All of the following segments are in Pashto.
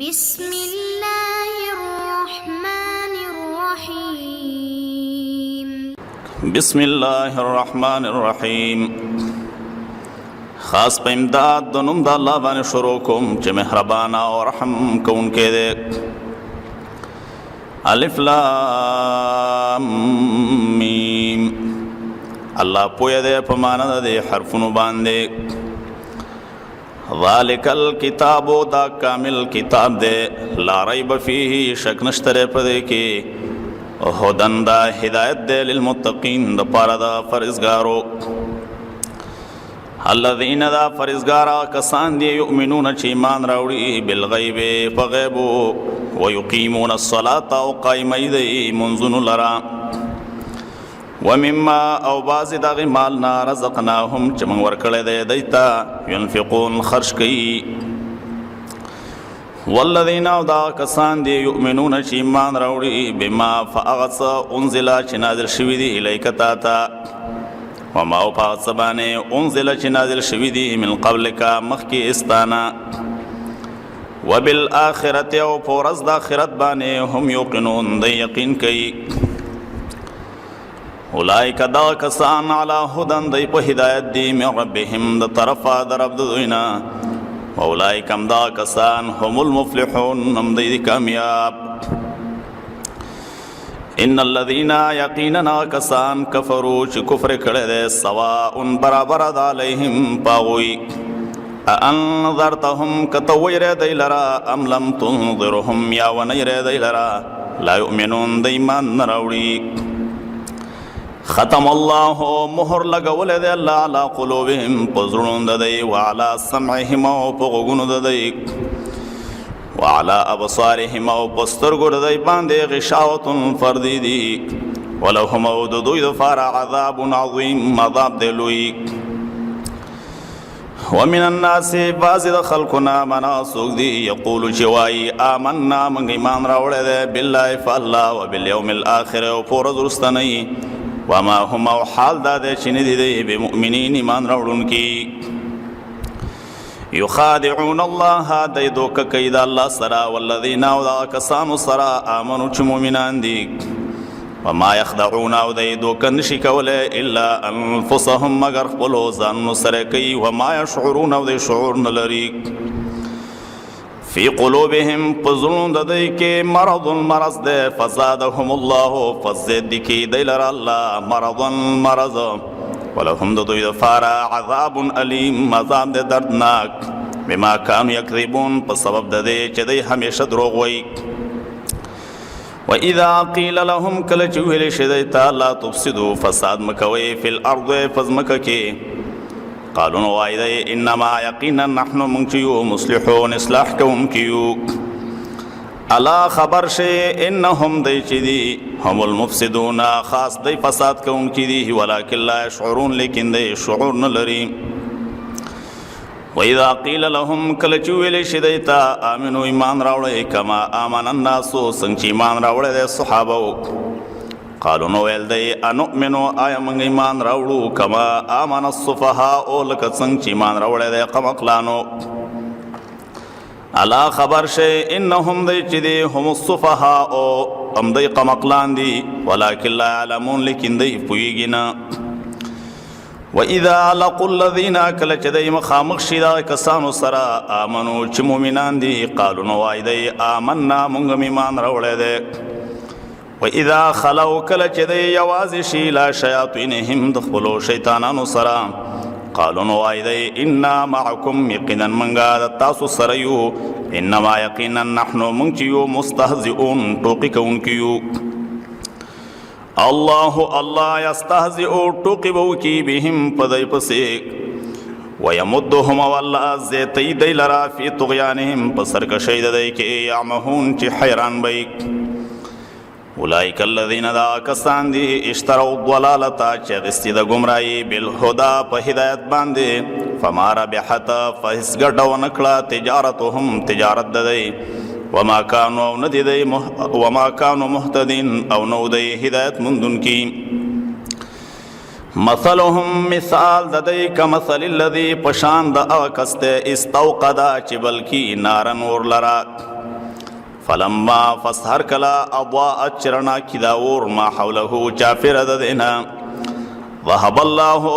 بسم الله الرحمن الرحیم. بسم اللہ الرحمن الرحیم. خاص په امداد د نوم د الله باندې شروع کوم چې مهربان او رحم کوونکی دی. الف لام میم. الله پوهه دی په معنا د حرفونو باندې. ذالک الکتاب، دا کامل کتاب دی، لا ریب فیه، شک نشته په دې کې، هدن دا هدایت دی للمتقین، د پاره د فرزګارو. الذین دا فرزګارا کسان دی یؤمنون چې ایمان راوړي بالغیب په غیب، ویقیمون الصلاة او قایمي دی منځونو لرا، ومما او بعض دغه مال نه رزقناهم چې موږ ورکړی دی دیتا ينفقون خرج کوي. والذین او دا کسان دی یؤمنون چې ایمان راوړي بما فاغص انزل چې نازل شوي دی الیک تا ته، وما او پاغص باندې انزل چې نازل شوي دی من قبلک مخکې استانا، وبالآخرة او پورز د آخرت باندې هم یوقنون دی یقین کوي. اولئک دا کسان علی هدن دی په هدایت دی من ربهم د طرفا د رب دوینا، اولئک هم دا کسان هم المفلحون هم دی کامیاب. ان الذین یقینا کسان کفروا چې کفر کړی دی سواء برابر د علیهم پاغوی، انذرتهم کتویر دی لرا ام لم تنذرهم یا ونیر دی لرا لا یؤمنون دی ایمان نراوړي. ختم الله مهر لګول دی الله علی قلوبهم پزړونو د دی، وعلى سمعهم او په غوږونو د دی، وعلى ابصارهم او په سترګو د دی باندې غشاوة فردی دی، ولهم او د دوی دپاره عذاب عظیم عذاب دی لوی. ومن الناس بعض د خلقنا منا څوک دی یقول چې وایي آمنا موږ ایمان راوړی دی بالله په الله وبالیوم الاخر او په ورځ وروستنۍ، وما هم او حال دا دی چې نه دي دی بمؤمنین ایمان راوړونکي. یخادعون الله دی دوکه کوي د الله سره، والذین او دا کسانو سره آمنو چې مؤمنان دي، وما یخدعون او دی دوکه نشي کولی الا انفسهم مگر خپلو ځانونو سره کوي، وما یشعرون او دی شعور نه لري. فی قلوبهم پزړونو د دوی کې مرض مرض دی، فزادهم الله فزید دی کې دی لره الله مرضا مرض، ولهم د دوی دپاره عذاب علیم عذاب دی دردناک، بما کانوا یکذبون په سبب د دې چې دی همیشه دروغ وایي. واذا قیل لهم کله چې ویلې شي دی ته لا تفسدوا فساد مکوئ فی الارض په ځمکه کې، قالوا نو وایي دی انما یقینا نحن موږ چې یو مصلحون اصلاح کوونکي یو. الا خبر شي انهم دی چې دی هم المفسدون خاص دی فساد کوونکي دي، ولکن لا یشعرون لیکن دی شعور نه لري. واذا قیل لهم کله چې ویلې شي دی ته آمنو ایمان راوړئ کما آمن الناس څنګه چې ایمان راوړی دی صحابه، قالو نو ویل دی انؤمنو آیا موږ ایمان راوړو کما آمن الصفهاء لکه څنګه چې ایمان راوړی دی قمقلانو. الا خبر شي انهم دی چې دی هم الصفهاء هم دی قمقلان دي، ولکن لا یعلمون لیکن دی پوهیږي نه. واذا لقوا الذین کله چې دی مخامخ شي دا کسانو سره آمنو چې مؤمنان دي، قالو نو وایي دی آمنا موږ ایمان راوړی دی. واذا خلوا کله چې دی یوازې شي لا شیاطینهم د خپلو شیطانانو سره، قالو نو وایي دی انا معکم یقینا موږ د تاسو سره یو، انما یقینا نحنو موږ چې یو مستهزئون ټوقې کوونکي یو. الله الله یستهزئ ټوقې به وکړي بهم په دی پسې، ویمدهم او الله زیتی دی لرا فی طغیانهم په سرکشۍ د دی کې یعمهون چې حیران به یې. اولئک الذین دا کسان دی اشتروا الضلالة چې اخیستې د ګمراهي بالهدى په هدایت باندې، فما ربحت فهیڅ ګټه ونه کړه تجارتهم تجارت د دی، وما کانوا مهتدین او نو دی هدایت موندونکي. مثلهم مثال د دی کمثل الذی پشان د هغه کس دی استوقد چې بلکې نارن اور لرا فلما فسهر کلا اضاءت چرنا کی دا اور ما حوله چافر د دینا ذهب الله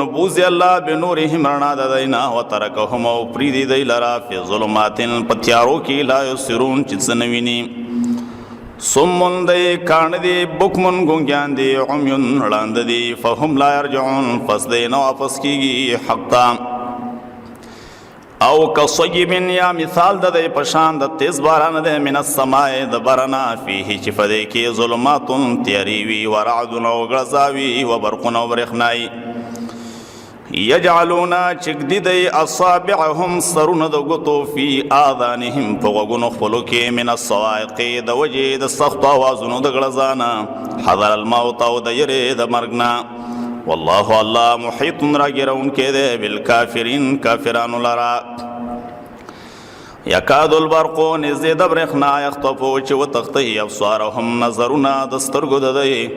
نبوز الله بنورهم رنا د دینا وترکهم پریدی دی لرا فی ظلمات پتیارو کی لا یسرون چسنوینی سمون دی کان دی بکمن گنگیان دی عمیون رلاند دی فهم لا یرجعون پس دی نو واپس کیگی حق تا او کصیب یا مثال د پشان د تیز باران د من السماء د برنا فيه چفده کی ظلمات تیاری وی ورعد نو غزاوی و برق نو برخنای یجعلون چکدی دی اصابعهم سرون د غتو فی اذانهم فوغن خپلو کې من الصواعق د وجه د سخت اوازونو د غلزانا حذر الموت او د یری د مرګنا والله الله محیط راگرون کے دے بالکافرین کافران لرا یکاد البرقو نزد برخنا یخطفو چو تختی ابصارهم نظرنا دسترگو ددئی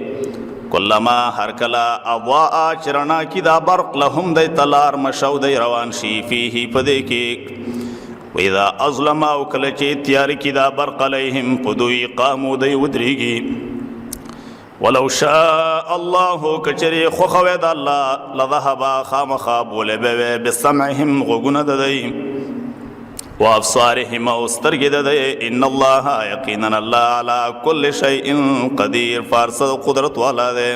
کلما ہر کلا اضاء چرنا کی دا برق لهم دی تلار مشو دی روان شی فیہی پدے کی ویدا اظلم او کلچی تیاری کی دا برق علیہم پدوی قامو دی ودریگی ولو شاء الله کچری خوخوید الله لذهب خامخاب ولبه بسمعهم غوگونه ددی و ابصارهم استرگ ددی ان الله یقینا الله على كل شيء قدیر فارس قدرت والا دے